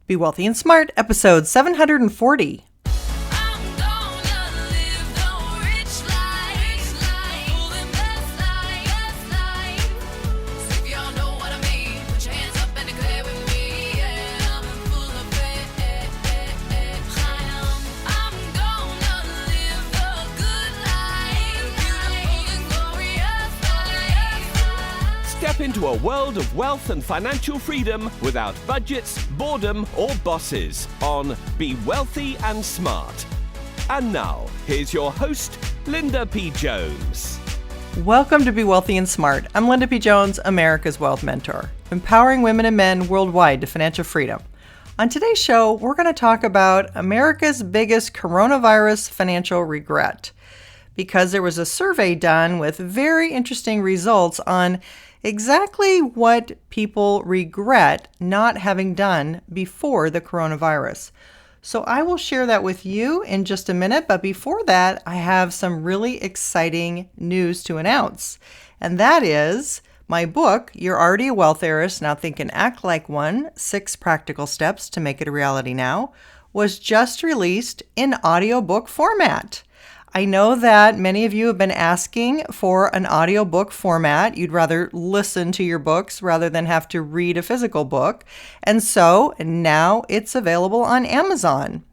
Be Wealthy and Smart, episode 740. Step into a world of wealth and financial freedom without budgets, boredom, or bosses on Be Wealthy and Smart. And now, here's your host, Linda P. Jones. Welcome to Be Wealthy and Smart. I'm Linda P. Jones, America's Wealth Mentor, empowering women and men worldwide to financial freedom. On today's show, we're going to talk about America's biggest coronavirus financial regret, because there was a survey done with very interesting results on exactly what people regret not having done before the coronavirus. So I will share that with you in just a minute, but before that, I have some really exciting news to announce. And that is my book, You're Already a Wealth Heiress, Now Think and Act Like One, 6 Practical Steps to Make It a Reality Now, was just released in audiobook format. I know that many of you have been asking for an audiobook format. You'd rather listen to your books rather than have to read a physical book. And so now it's available on Amazon.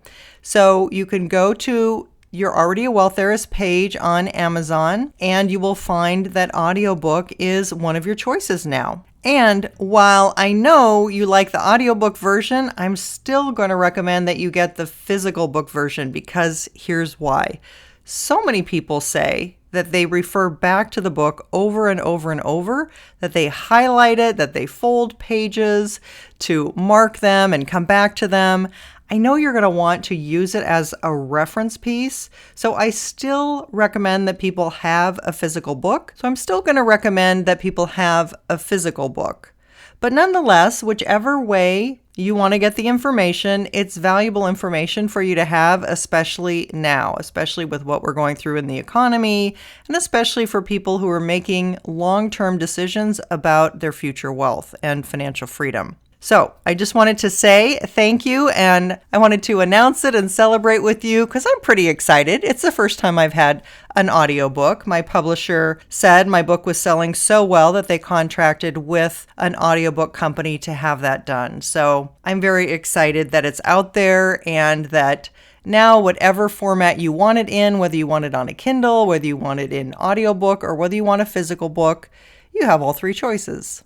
So you can go to You're Already a Wealth Heiress page on Amazon, and you will find that audiobook is one of your choices now. And while I know you like the audiobook version, I'm still going to recommend that you get the physical book version, because here's why. So many people say that they refer back to the book over and over and over, that they highlight it, that they fold pages to mark them and come back to them. I know you're going to want to use it as a reference piece, so I still recommend that people have a physical book. So I'm still going to recommend that people have a physical book. But nonetheless, whichever way you want to get the information, it's valuable information for you to have, especially now, especially with what we're going through in the economy, and especially for people who are making long-term decisions about their future wealth and financial freedom. So I just wanted to say thank you, and I wanted to announce it and celebrate with you because I'm pretty excited. It's the first time I've had an audiobook. My publisher said my book was selling so well that they contracted with an audiobook company to have that done. So I'm very excited that it's out there, and that now whatever format you want it in, whether you want it on a Kindle, whether you want it in audiobook, or whether you want a physical book, you have all 3 choices.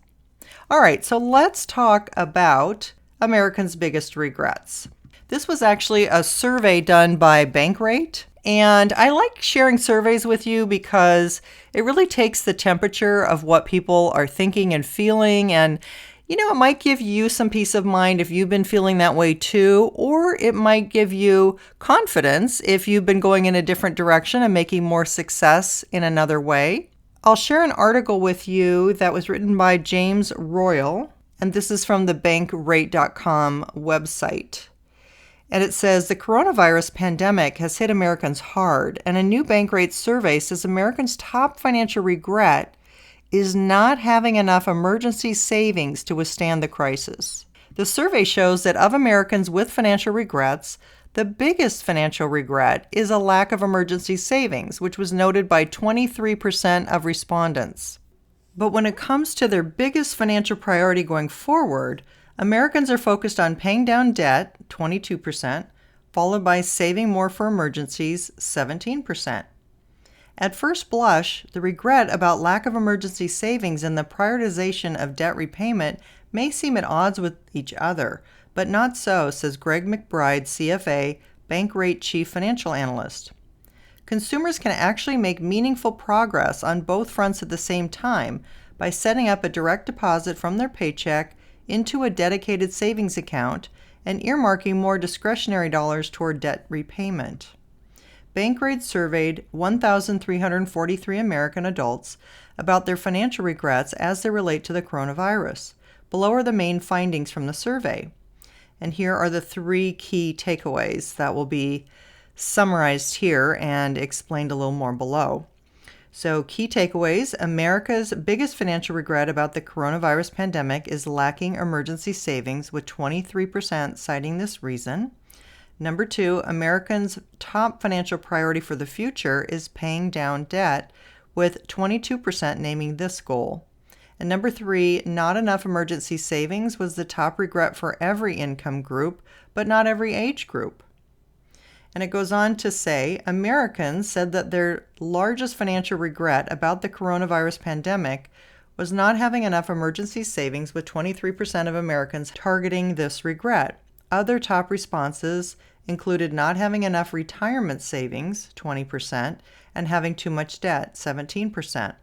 All right, so let's talk about Americans' biggest regrets. This was actually a survey done by Bankrate, and I like sharing surveys with you because it really takes the temperature of what people are thinking and feeling, and it might give you some peace of mind if you've been feeling that way too, or it might give you confidence if you've been going in a different direction and making more success in another way. I'll share an article with you that was written by James Royal, and this is from the bankrate.com website. And it says, the coronavirus pandemic has hit Americans hard, and a new Bankrate survey says Americans' top financial regret is not having enough emergency savings to withstand the crisis. The survey shows that of Americans with financial regrets, the biggest financial regret is a lack of emergency savings, which was noted by 23% of respondents. But when it comes to their biggest financial priority going forward, Americans are focused on paying down debt, 22%, followed by saving more for emergencies, 17%. At first blush, the regret about lack of emergency savings and the prioritization of debt repayment may seem at odds with each other, but not so, says Greg McBride, CFA, Bankrate Chief Financial Analyst. Consumers can actually make meaningful progress on both fronts at the same time by setting up a direct deposit from their paycheck into a dedicated savings account and earmarking more discretionary dollars toward debt repayment. Bankrate surveyed 1,343 American adults about their financial regrets as they relate to the coronavirus. Below are the main findings from the survey. And here are the 3 key takeaways that will be summarized here and explained a little more below. So, key takeaways: America's biggest financial regret about the coronavirus pandemic is lacking emergency savings, with 23% citing this reason. Number 2, Americans' top financial priority for the future is paying down debt, with 22% naming this goal. And number 3, not enough emergency savings was the top regret for every income group, but not every age group. And it goes on to say, Americans said that their largest financial regret about the coronavirus pandemic was not having enough emergency savings, with 23% of Americans targeting this regret. Other top responses included not having enough retirement savings, 20%, and having too much debt, 17%.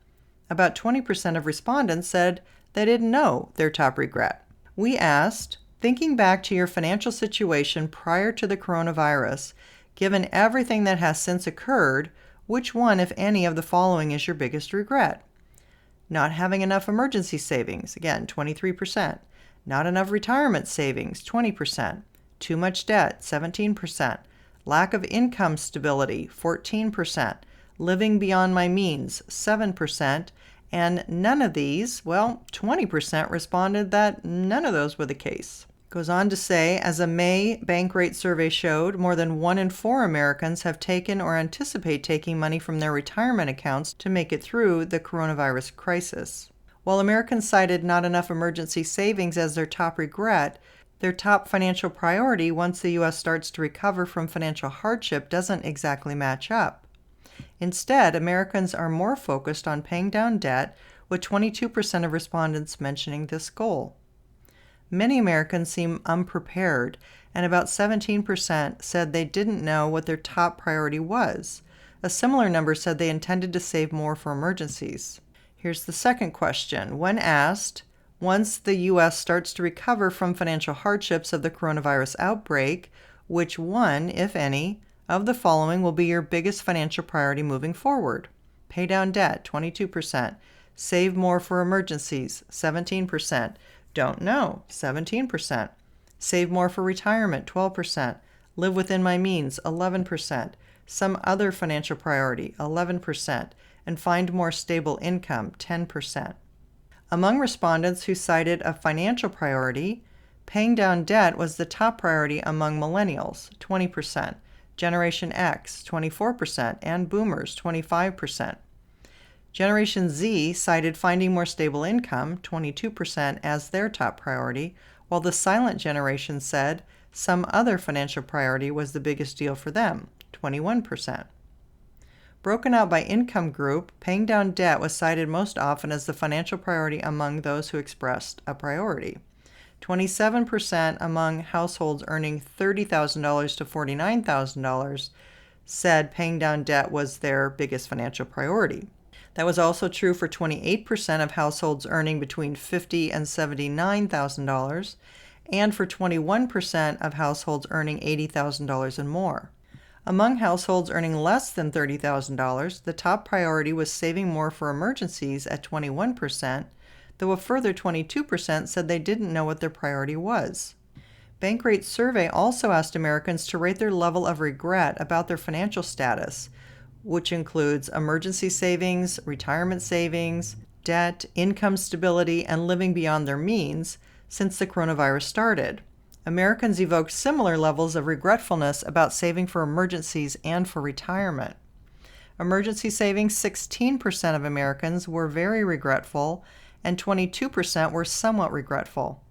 About 20% of respondents said they didn't know their top regret. We asked, thinking back to your financial situation prior to the coronavirus, given everything that has since occurred, which one, if any, of the following is your biggest regret? Not having enough emergency savings, again, 23%. Not enough retirement savings, 20%. Too much debt, 17%. Lack of income stability, 14%. Living beyond my means, 7%. And none of these, 20% responded that none of those were the case. Goes on to say, as a May Bankrate survey showed, more than 1 in 4 Americans have taken or anticipate taking money from their retirement accounts to make it through the coronavirus crisis. While Americans cited not enough emergency savings as their top regret, their top financial priority once the U.S. starts to recover from financial hardship doesn't exactly match up. Instead, Americans are more focused on paying down debt, with 22% of respondents mentioning this goal. Many Americans seem unprepared, and about 17% said they didn't know what their top priority was. A similar number said they intended to save more for emergencies. Here's the second question. When asked, once the U.S. starts to recover from financial hardships of the coronavirus outbreak, which one, if any, of the following will be your biggest financial priority moving forward? Pay down debt, 22%. Save more for emergencies, 17%. Don't know, 17%. Save more for retirement, 12%. Live within my means, 11%. Some other financial priority, 11%. And find more stable income, 10%. Among respondents who cited a financial priority, paying down debt was the top priority among millennials, 20%, Generation X, 24%, and boomers, 25%. Generation Z cited finding more stable income, 22%, as their top priority, while the silent generation said some other financial priority was the biggest deal for them, 21%. Broken out by income group, paying down debt was cited most often as the financial priority among those who expressed a priority. 27% among households earning $30,000 to $49,000 said paying down debt was their biggest financial priority. That was also true for 28% of households earning between $50,000 and $79,000, and for 21% of households earning $80,000 and more. Among households earning less than $30,000, the top priority was saving more for emergencies at 21%, though a further 22% said they didn't know what their priority was. Bankrate's survey also asked Americans to rate their level of regret about their financial status, which includes emergency savings, retirement savings, debt, income stability, and living beyond their means since the coronavirus started. Americans evoked similar levels of regretfulness about saving for emergencies and for retirement. Emergency savings, 16% of Americans were very regretful, and 22% were somewhat regretful.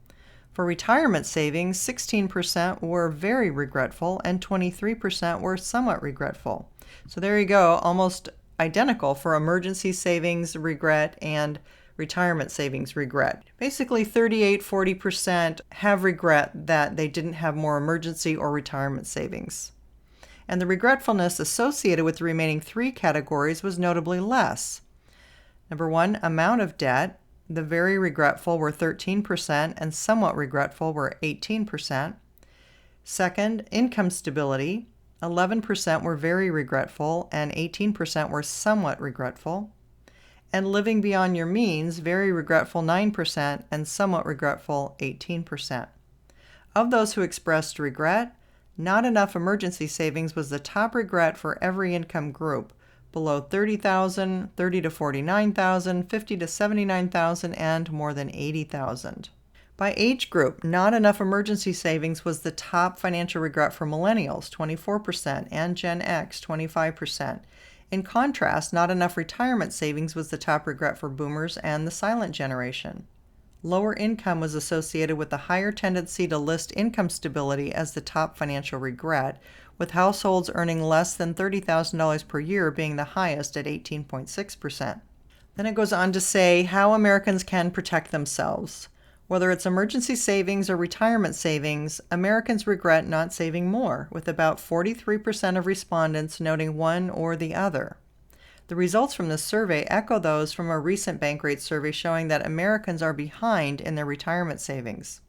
For retirement savings, 16% were very regretful, and 23% were somewhat regretful. So there you go, almost identical for emergency savings regret and retirement savings regret. Basically 40% have regret that they didn't have more emergency or retirement savings. And the regretfulness associated with the remaining 3 categories was notably less. Number 1, amount of debt. The very regretful were 13% and somewhat regretful were 18%. Second, income stability. 11% were very regretful and 18% were somewhat regretful. And living beyond your means, very regretful 9% and somewhat regretful 18%. Of those who expressed regret, not enough emergency savings was the top regret for every income group, below 30,000, 30 to 49,000, 50 to 79,000, and more than 80,000. By age group, not enough emergency savings was the top financial regret for millennials, 24%, and Gen X, 25%. In contrast, not enough retirement savings was the top regret for boomers and the silent generation. Lower income was associated with a higher tendency to list income stability as the top financial regret, with households earning less than $30,000 per year being the highest at 18.6%. Then it goes on to say how Americans can protect themselves. Whether it's emergency savings or retirement savings, Americans regret not saving more, with about 43% of respondents noting one or the other. The results from this survey echo those from a recent Bankrate survey showing that Americans are behind in their retirement savings.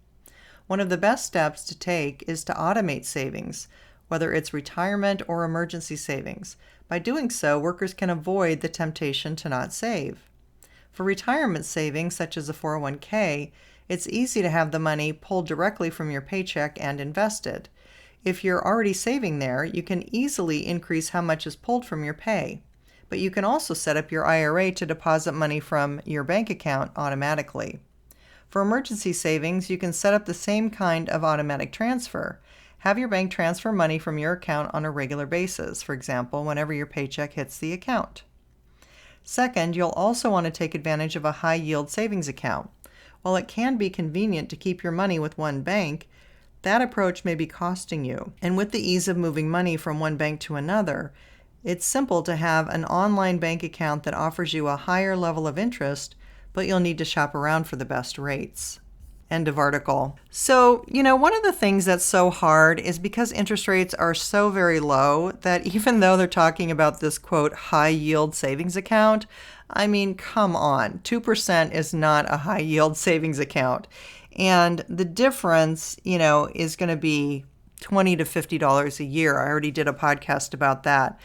One of the best steps to take is to automate savings, whether it's retirement or emergency savings. By doing so, workers can avoid the temptation to not save. For retirement savings, such as a 401k, it's easy to have the money pulled directly from your paycheck and invested. If you're already saving there, you can easily increase how much is pulled from your pay. But you can also set up your IRA to deposit money from your bank account automatically. For emergency savings, you can set up the same kind of automatic transfer. Have your bank transfer money from your account on a regular basis, for example, whenever your paycheck hits the account. Second, you'll also want to take advantage of a high-yield savings account. While it can be convenient to keep your money with one bank, that approach may be costing you. And with the ease of moving money from one bank to another, it's simple to have an online bank account that offers you a higher level of interest, but you'll need to shop around for the best rates. End of article. So, one of the things that's so hard is because interest rates are so very low that even though they're talking about this, quote, high yield savings account, I mean, come on, 2% is not a high yield savings account. And the difference, is going to be $20 to $50 a year. I already did a podcast about that.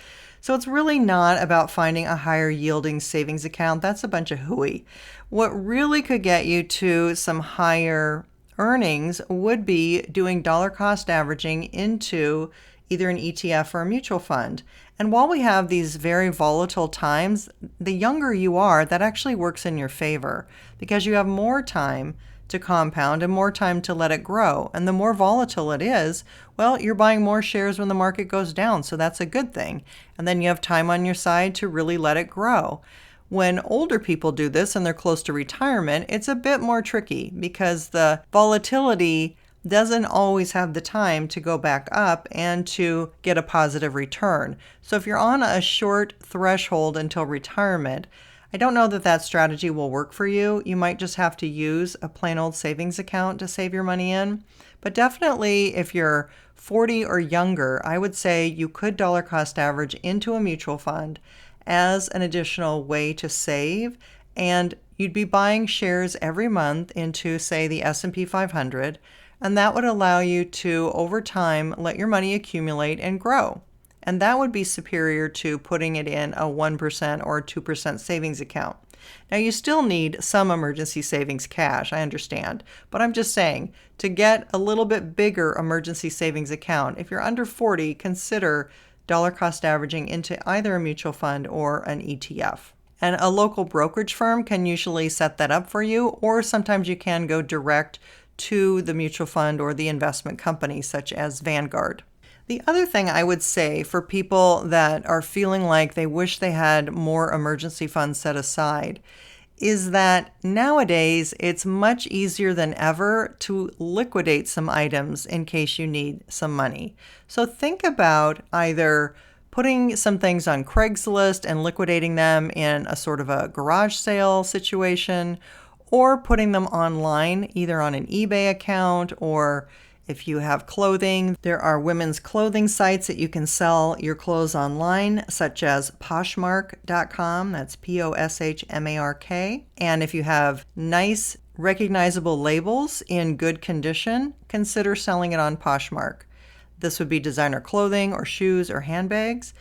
So it's really not about finding a higher yielding savings account. That's a bunch of hooey. What really could get you to some higher earnings would be doing dollar cost averaging into either an ETF or a mutual fund. And while we have these very volatile times, the younger you are, that actually works in your favor because you have more time to compound and more time to let it grow. And the more volatile it is, well, you're buying more shares when the market goes down, so that's a good thing. And then you have time on your side to really let it grow. When older people do this and they're close to retirement, it's a bit more tricky because the volatility doesn't always have the time to go back up and to get a positive return. So if you're on a short threshold until retirement, I don't know that that strategy will work for you. You might just have to use a plain old savings account to save your money in. But definitely if you're 40 or younger, I would say you could dollar cost average into a mutual fund as an additional way to save. And you'd be buying shares every month into, say, the S&P 500. And that would allow you to, over time, let your money accumulate and grow. And that would be superior to putting it in a 1% or 2% savings account. Now, you still need some emergency savings cash, I understand. But I'm just saying, to get a little bit bigger emergency savings account, if you're under 40, consider dollar cost averaging into either a mutual fund or an ETF. And a local brokerage firm can usually set that up for you, or sometimes you can go direct to the mutual fund or the investment company, such as Vanguard. The other thing I would say for people that are feeling like they wish they had more emergency funds set aside is that nowadays it's much easier than ever to liquidate some items in case you need some money. So think about either putting some things on Craigslist and liquidating them in a sort of a garage sale situation, or putting them online, either on an eBay account, or if you have clothing, there are women's clothing sites that you can sell your clothes online, such as Poshmark.com. That's Poshmark. And if you have nice, recognizable labels in good condition, consider selling it on Poshmark. This would be designer clothing or shoes or handbags.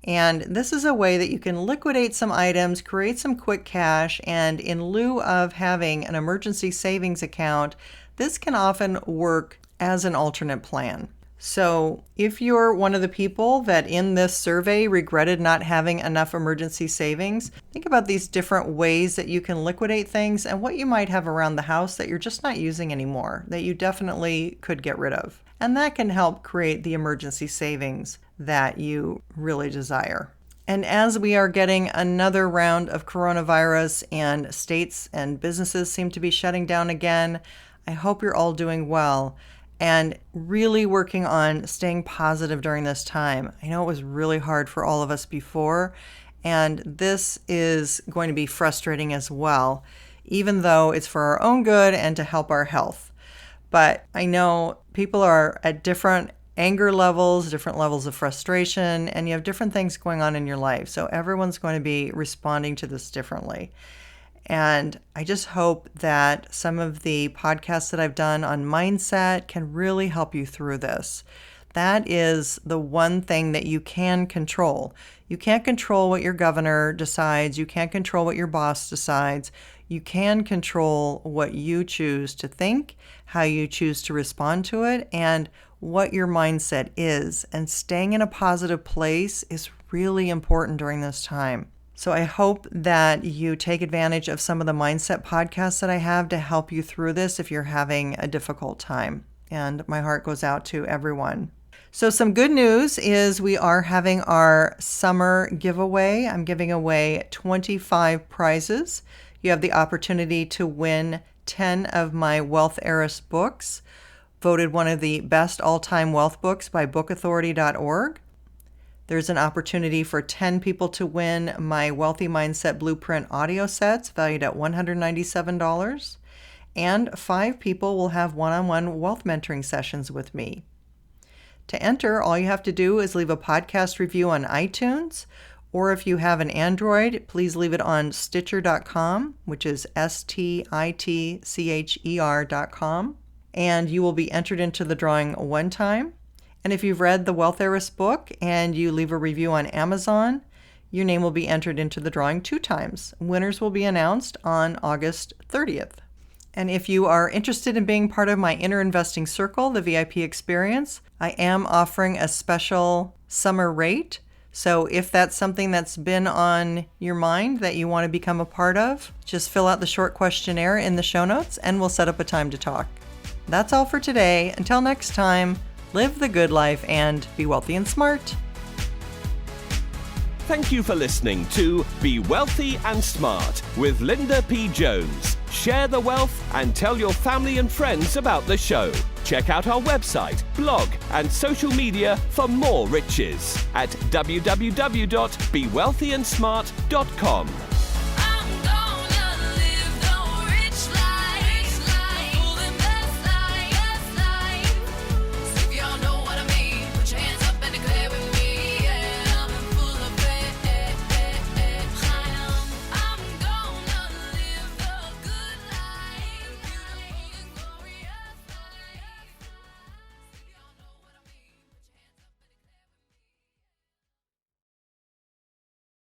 And this is a way that you can liquidate some items, create some quick cash, and in lieu of having an emergency savings account, this can often work as an alternate plan. So if you're one of the people that in this survey regretted not having enough emergency savings, think about these different ways that you can liquidate things and what you might have around the house that you're just not using anymore, that you definitely could get rid of. And that can help create the emergency savings that you really desire. And as we are getting another round of coronavirus and states and businesses seem to be shutting down again, I hope you're all doing well and really working on staying positive during this time. I know it was really hard for all of us before, and this is going to be frustrating as well, even though it's for our own good and to help our health. But I know people are at different anger levels, different levels of frustration, and you have different things going on in your life. So everyone's going to be responding to this differently. And I just hope that some of the podcasts that I've done on mindset can really help you through this. That is the one thing that you can control. You can't control what your governor decides. You can't control what your boss decides. You can control what you choose to think, how you choose to respond to it, and what your mindset is. And staying in a positive place is really important during this time. So I hope that you take advantage of some of the mindset podcasts that I have to help you through this if you're having a difficult time. And my heart goes out to everyone. So some good news is we are having our summer giveaway. I'm giving away 25 prizes. You have the opportunity to win 10 of my Wealth Heiress books, voted one of the best all-time wealth books by bookauthority.org. There's an opportunity for 10 people to win my Wealthy Mindset Blueprint audio sets valued at $197. And 5 people will have one-on-one wealth mentoring sessions with me. To enter, all you have to do is leave a podcast review on iTunes, or if you have an Android, please leave it on Stitcher.com, which is STITCHER.com, and you will be entered into the drawing one time. And if you've read the Wealth Heiress book and you leave a review on Amazon, your name will be entered into the drawing 2 times. Winners will be announced on August 30th. And if you are interested in being part of my Inner Investing Circle, the VIP experience, I am offering a special summer rate. So if that's something that's been on your mind that you want to become a part of, just fill out the short questionnaire in the show notes and we'll set up a time to talk. That's all for today. Until next time, live the good life and be wealthy and smart. Thank you for listening to Be Wealthy and Smart with Linda P. Jones. Share the wealth and tell your family and friends about the show. Check out our website, blog, and social media for more riches at www.bewealthyandsmart.com.